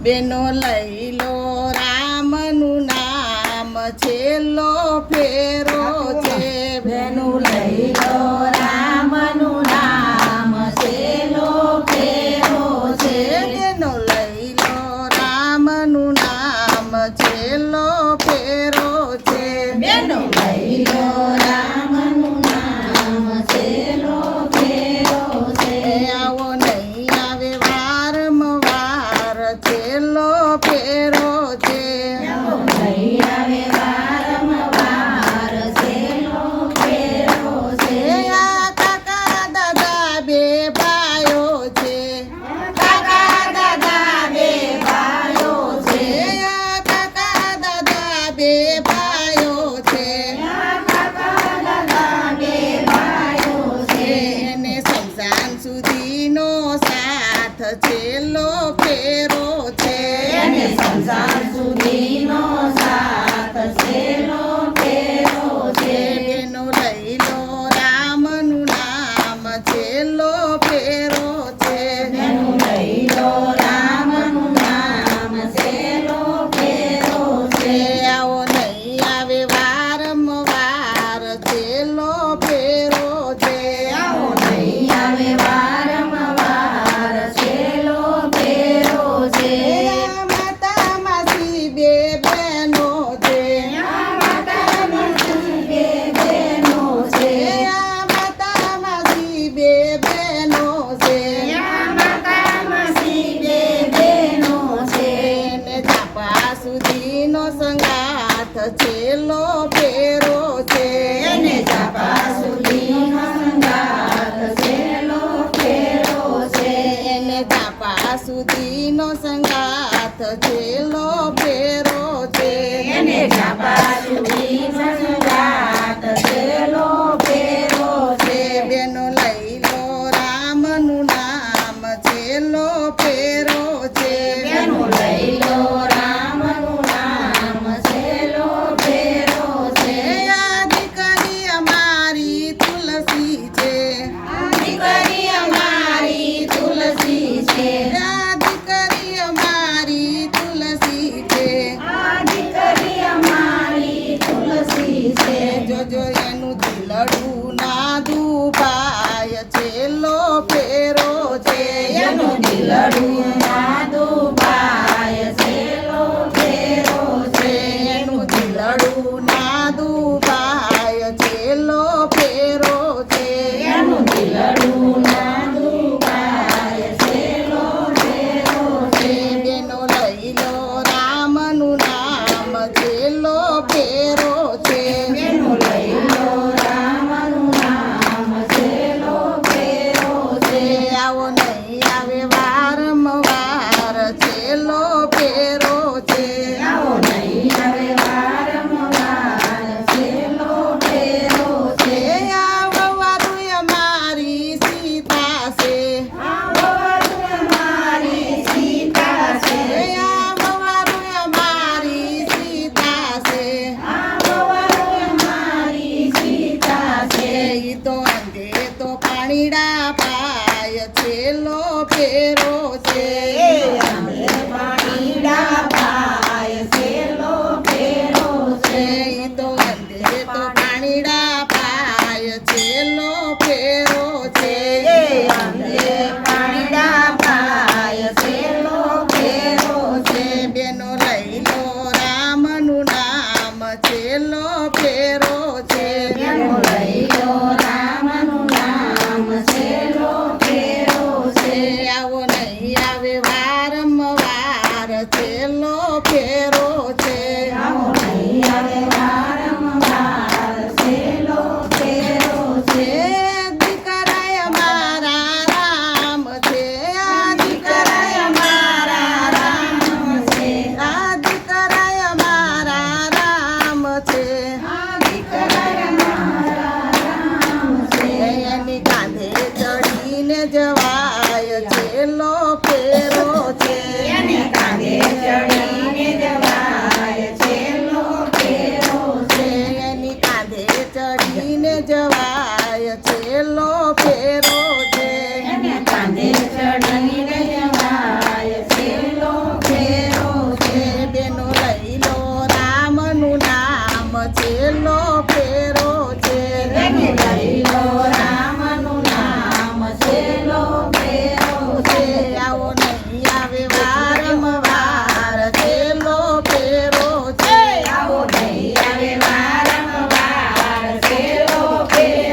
બેનો લઈ લો રામનું નામ છેલ્લો ફેરો છે બેનું લઈ લો રામનું નામ છેલ્લો ફેરો છે બેનો લઈ લો રામનું નામ છેલ્લો ફેરો છે બેનો લઈ લો રામનું નામ છેલ્લો ફેરો છે આવો નહીં આવે વારંવાર છેલ્લો ફેરો છે નહીં આવે વારંવાર છેલ્લો ફેરો છે આ કાકા દાદા બે ભાઈઓ છે કાકા દાદા બે ભાઈઓ છે આ કાકા દાદા બે ભાઈઓ છે કાકા દાદા બે ભાઈઓ છે એને શમશાન સુધીનો સાથ છેલ્લો ફેરો છે એને સંસાર સુધીનો સાથ છેલ્લો ફેરો છે બેનો લઈ લો રામનું નામ છેલ્લો ફેરો છે બેનું લઈ લો રામનું નામ છેલ્લો ફેરો છે આવો નહીં આવે વારંવાર છેલ્લો ફેરો છે આવો નહીં આવે વારંવાર છેલ્લો ફેરો છે માતા માસી બે બહેનો છે માતા માસી બે બહેનો છે માતા માસી બે બહેનો છે માતા માસી બે બહેનો છે એને ચાપા સુધીનો સંગાથ છેલ્લો ફેરો છે એને ચાપા સુધીનો સંગાથ છેલ્લો ફેરો છે એને ચાપા સુધીનો સંગાથ છેલ્લો ફેરો છે એને ચાપા સુધીનો સંગાથ છેલ્લો ફેરો છે બેનો લઈ લો રામનું નામ છેલ્લો ફેરો છે બેનું લઈ લો રામનું નામ છેલ્લો ફેરો છે આ દીકરી અમારી તુલસી છે દીકરી અમારી તુલસી છે આ દીકરી અમારી તુલસી છે આ દીકરી અમારી તુલસી છે જોજો એનું દિલડું ફેરો